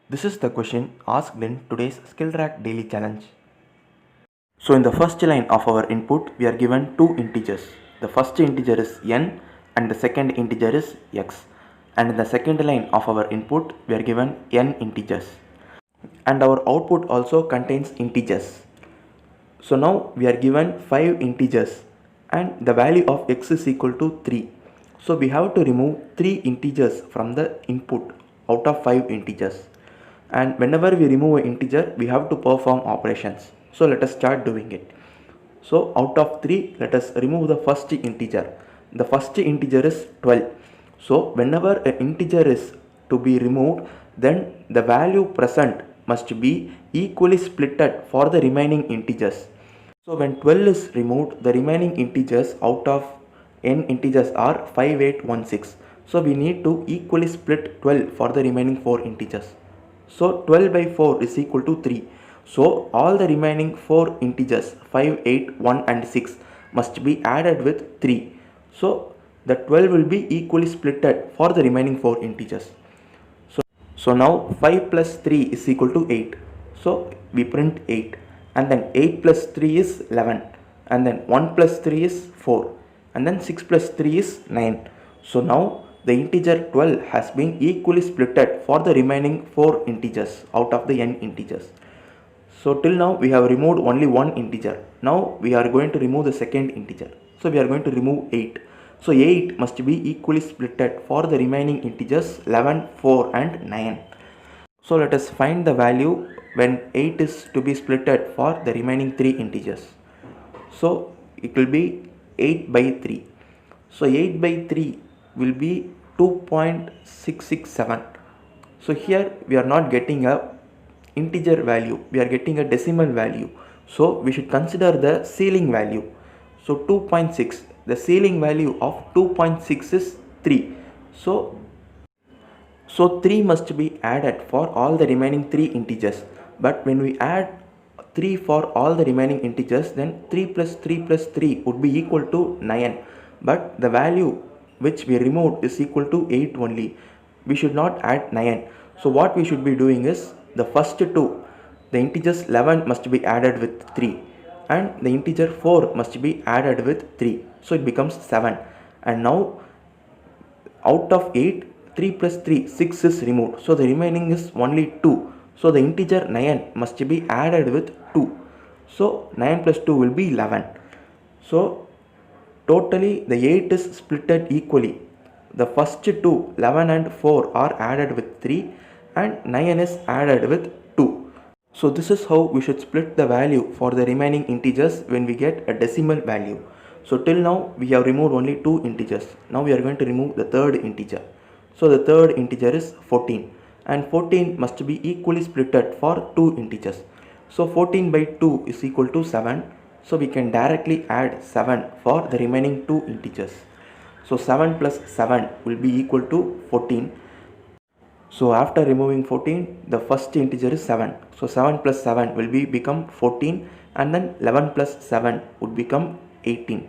This is the question asked in today's skillrack daily challenge. So in the first line of our input, we are given two integers. The first integer is n and the second integer is x. And in the second line of our input, we are given n integers. And our output also contains integers. So now we are given 5 integers and the value of x is equal to 3. So we have to remove 3 integers from the input out of 5 integers. And whenever we remove an integer, we have to perform operations. So let us start doing it. So out of 3, let us remove the first integer. The first integer is 12. So whenever an integer is to be removed, then the value present must be equally splitted for the remaining integers. So when 12 is removed, the remaining integers out of n integers are 5, 8, 1, 6. So we need to equally split 12 for the remaining 4 integers. So 12 by 4 is equal to 3. So all the remaining 4 integers 5, 8, 1 and 6 must be added with 3. So the 12 will be equally splitted for the remaining 4 integers. So now 5 plus 3 is equal to 8. So we print 8. And then 8 plus 3 is 11. And then 1 plus 3 is 4. And then 6 plus 3 is 9. So now the integer 12 has been equally splitted for the remaining 4 integers out of the n integers. So till now we have removed only one integer. Now we are going to remove the second integer. So we are going to remove 8. So 8 must be equally splitted for the remaining integers 11, 4 and 9. So let us find the value when 8 is to be splitted for the remaining 3 integers. So it will be 8 by 3. So 8 by 3 will be 2.667. So here we are not getting a integer value, we are getting a decimal value. So we should consider the ceiling value. So 2.6, the ceiling value of 2.6 is 3. So 3 must be added for all the remaining 3 integers. But when we add 3 for all the remaining integers, then 3 plus 3 plus 3 would be equal to 9. But the value which we removed is equal to 8 only. We should not add 9. So what we should be doing is the first two, the integers 11 must be added with 3 and the integer 4 must be added with 3. So it becomes 7. And now out of 8, 3 plus 3, 6 is removed. So the remaining is only 2. So the integer 9 must be added with 2. So 9 plus 2 will be 11. So totally the 8 is splitted equally. The first two 11 and 4 are added with 3 and 9 is added with 2. So this is how we should split the value for the remaining integers when we get a decimal value. So till now we have removed only 2 integers. Now we are going to remove the third integer. So the third integer is 14 and 14 must be equally splitted for 2 integers. So 14 by 2 is equal to 7. So we can directly add 7 for the remaining 2 integers. So 7 plus 7 will be equal to 14. So after removing 14, the first integer is 7. So 7 plus 7 will become 14 and then 11 plus 7 would become 18.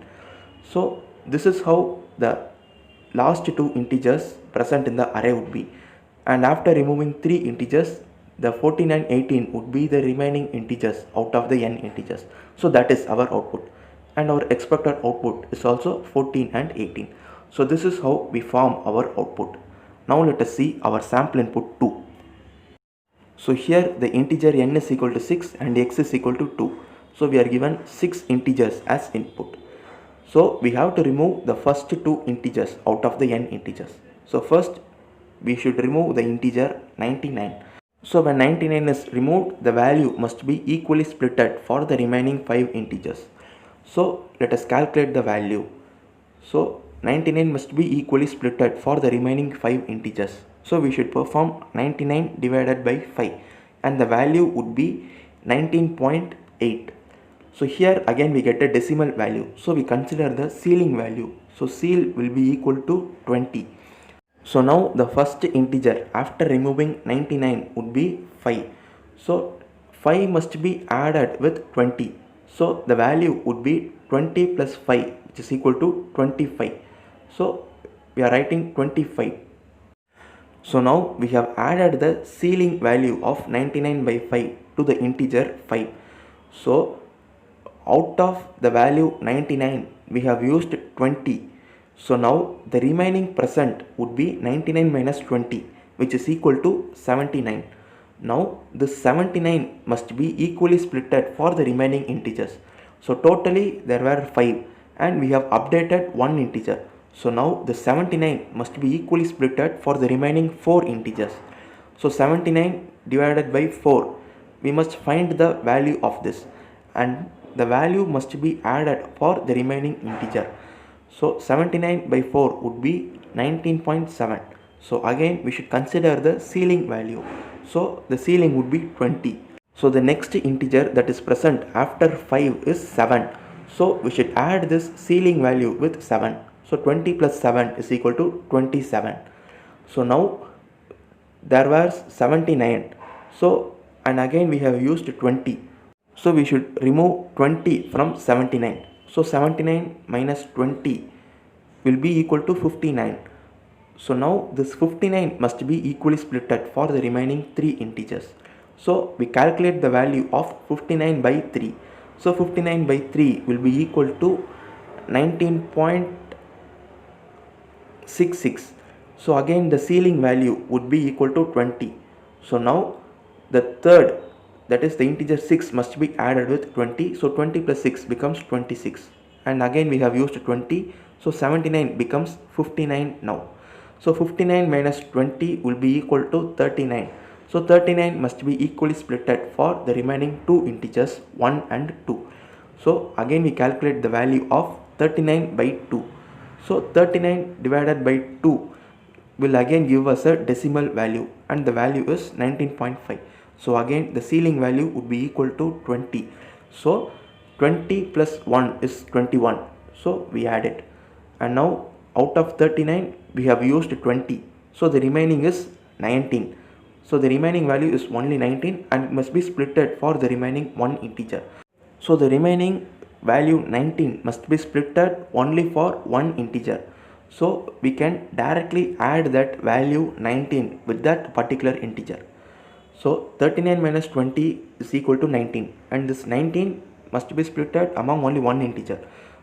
So this is how the last two integers present in the array would be. And after removing 3 integers, the 14 and 18 would be the remaining integers out of the n integers. So that is our output. And our expected output is also 14 and 18. So this is how we form our output. Now let us see our sample input 2. So here the integer n is equal to 6 and x is equal to 2. So we are given 6 integers as input. So we have to remove the first 2 integers out of the n integers. So first we should remove the integer 99. So when 99 is removed, the value must be equally splitted for the remaining 5 integers. So let us calculate the value. So 99 must be equally splitted for the remaining 5 integers. So we should perform 99 divided by 5 and the value would be 19.8. So here again we get a decimal value. So we consider the ceiling value. So ceil will be equal to 20. So now the first integer after removing 99 would be 5. So 5 must be added with 20. So the value would be 20 plus 5 which is equal to 25. So we are writing 25. So now we have added the ceiling value of 99 by 5 to the integer 5. So out of the value 99 we have used 20. So now the remaining present would be 99 minus 20, which is equal to 79. Now this 79 must be equally splitted for the remaining integers. So totally there were 5 and we have updated one integer. So now the 79 must be equally splitted for the remaining 4 integers. So 79 divided by 4, we must find the value of this, and the value must be added for the remaining integer. So 79 by 4 would be 19.7. So again we should consider the ceiling value. So the ceiling would be 20. So the next integer that is present after 5 is 7. So we should add this ceiling value with 7. So 20 plus 7 is equal to 27. So now there was 79. So and again we have used 20. So we should remove 20 from 79. So 79 minus 20 will be equal to 59. So now this 59 must be equally splitted for the remaining 3 integers. So we calculate the value of 59 by 3. So 59 by 3 will be equal to 19.66. So again the ceiling value would be equal to 20. So now the third, that is the integer 6, must be added with 20. So 20 plus 6 becomes 26, and again we have used 20. So 79 becomes 59 now. So 59 minus 20 will be equal to 39. So 39 must be equally splitted for the remaining 2 integers 1 and 2. So again we calculate the value of 39 by 2. So 39 divided by 2 will again give us a decimal value, and the value is 19.5. So again the ceiling value would be equal to 20. So 20 plus 1 is 21. So we add it, and now out of 39 we have used 20. So the remaining is 19. So the remaining value is only 19, and it must be splitted for the remaining one integer. So the remaining value 19 must be splitted only for one integer. So we can directly add that value 19 with that particular integer. So 39 minus 20 is equal to 19, and this 19 must be splitted among only one integer.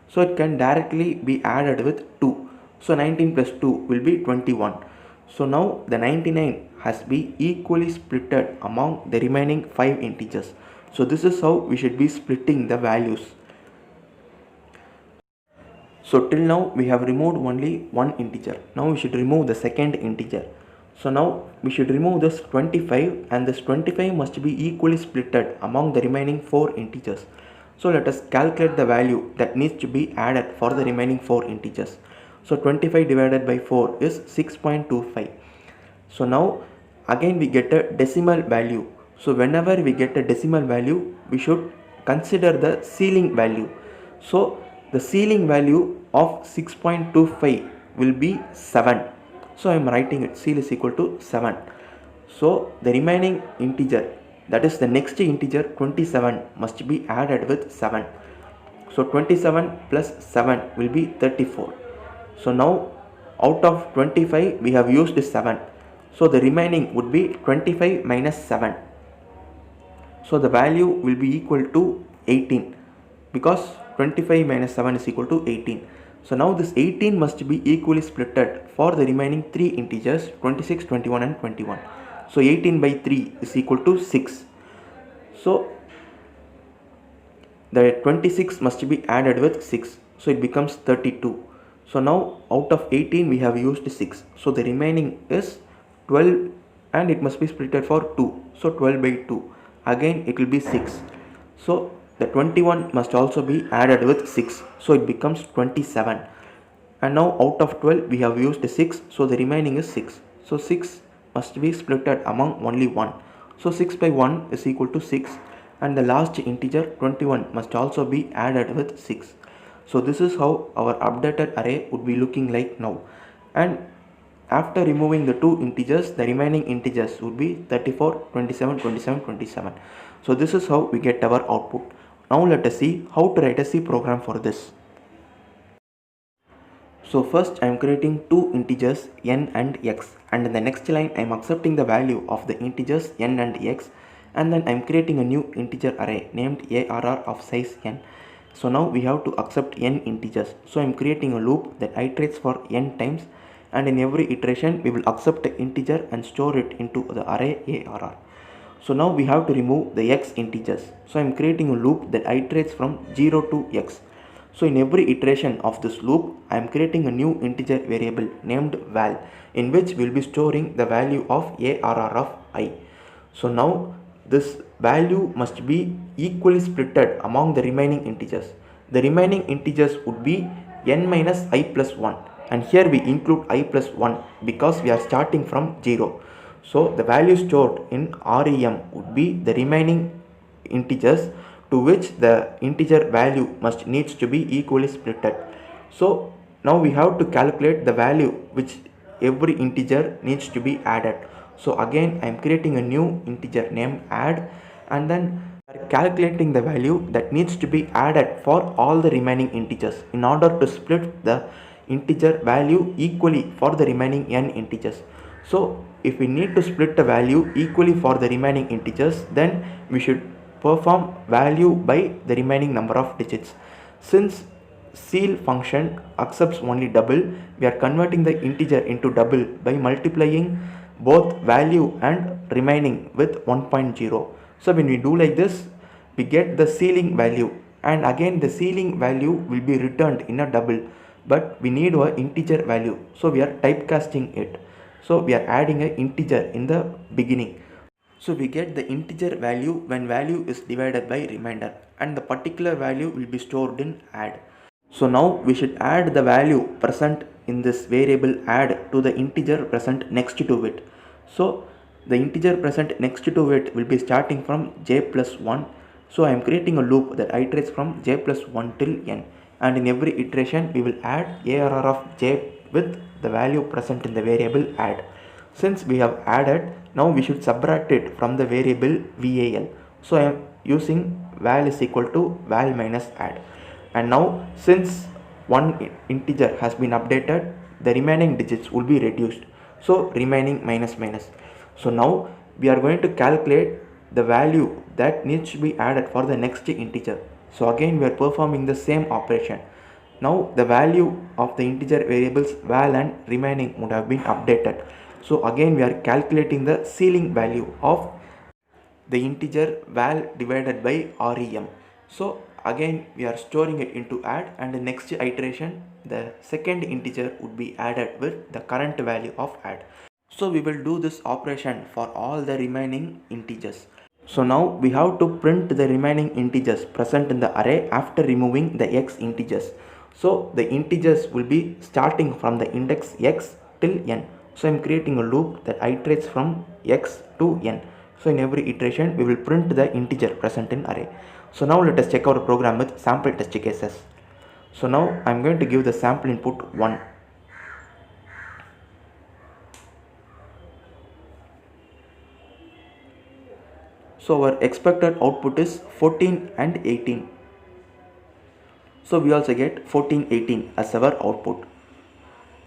So it can directly be added with 2. So 19 plus 2 will be 21. So now the 99 has been equally splitted among the remaining 5 integers. So this is how we should be splitting the values. So till now we have removed only one integer. Now we should remove the second integer. So now we should remove this 25, and this 25 must be equally splitted among the remaining 4 integers. So let us calculate the value that needs to be added for the remaining 4 integers. So 25 divided by 4 is 6.25. So now again we get a decimal value. So whenever we get a decimal value, we should consider the ceiling value. So the ceiling value of 6.25 will be 7. So I am writing it, ceil is equal to 7. So the remaining integer, that is the next integer 27, must be added with 7. So 27 plus 7 will be 34. So now out of 25 we have used 7. So the remaining would be 25 minus 7. So the value will be equal to 18, because 25 minus 7 is equal to 18. So now this 18 must be equally splitted for the remaining 3 integers 26, 21 and 21. So 18 by 3 is equal to 6. So the 26 must be added with 6. So it becomes 32. So now out of 18 we have used 6. So the remaining is 12, and it must be splitted for 2. So 12 by 2. Again it will be 6. So the 21 must also be added with 6. So it becomes 27. And now out of 12 we have used 6. So the remaining is 6. So 6 must be splitted among only 1. So 6 by 1 is equal to 6. And the last integer 21 must also be added with 6. So this is how our updated array would be looking like now. And after removing the 2 integers, the remaining integers would be 34, 27, 27, 27. So this is how we get our output. Now let us see how to write a C program for this. So first I am creating two integers n and x, and in the next line I am accepting the value of the integers n and x, and then I am creating a new integer array named arr of size n. So now we have to accept n integers. So I am creating a loop that iterates for n times, and in every iteration we will accept the integer and store it into the array arr. So now we have to remove the x integers. So I am creating a loop that iterates from 0 to x. So in every iteration of this loop, I am creating a new integer variable named val, in which we will be storing the value of arr of I. So now this value must be equally splitted among the remaining integers. The remaining integers would be n minus I plus 1, and here we include I plus 1 because we are starting from 0. So the value stored in REM would be the remaining integers, to which the integer value needs to be equally splitted. So now we have to calculate the value which every integer needs to be added. So again I am creating a new integer named add, and then calculating the value that needs to be added for all the remaining integers in order to split the integer value equally for the remaining n integers. So if we need to split the value equally for the remaining integers, then we should perform value by the remaining number of digits. Since ceil function accepts only double, we are converting the integer into double by multiplying both value and remaining with 1.0. So when we do like this, we get the ceiling value, and again the ceiling value will be returned in a double, but we need an integer value, so we are typecasting it. So we are adding an integer in the beginning. So we get the integer value when value is divided by remainder, and the particular value will be stored in add. So now we should add the value present in this variable add to the integer present next to it. So the integer present next to it will be starting from j plus 1. So I am creating a loop that iterates from j plus 1 till n, and in every iteration we will add arr of j with the value present in the variable add. Since we have added, now we should subtract it from the variable val. So I am using val is equal to val minus add, and now since one integer has been updated, the remaining digits will be reduced, so remaining minus minus. So now we are going to calculate the value that needs to be added for the next integer. So again we are performing the same operation. Now the value of the integer variables val and remaining would have been updated. So again we are calculating the ceiling value of the integer val divided by rem. So again we are storing it into add, and the next iteration the second integer would be added with the current value of add. So we will do this operation for all the remaining integers. So now we have to print the remaining integers present in the array after removing the x integers. So the integers will be starting from the index x till n. So I am creating a loop that iterates from x to n. So in every iteration we will print the integer present in array. So now let us check our program with sample test cases. So now I am going to give the sample input 1. So our expected output is 14 and 18. So we also get 14, 18 as our output.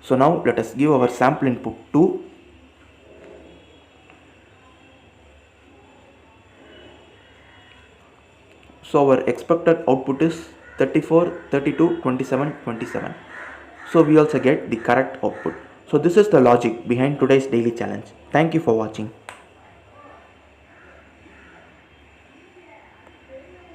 So now let us give our sample input 2. So our expected output is 34, 32, 27, 27. So we also get the correct output. So this is the logic behind today's daily challenge. Thank you for watching.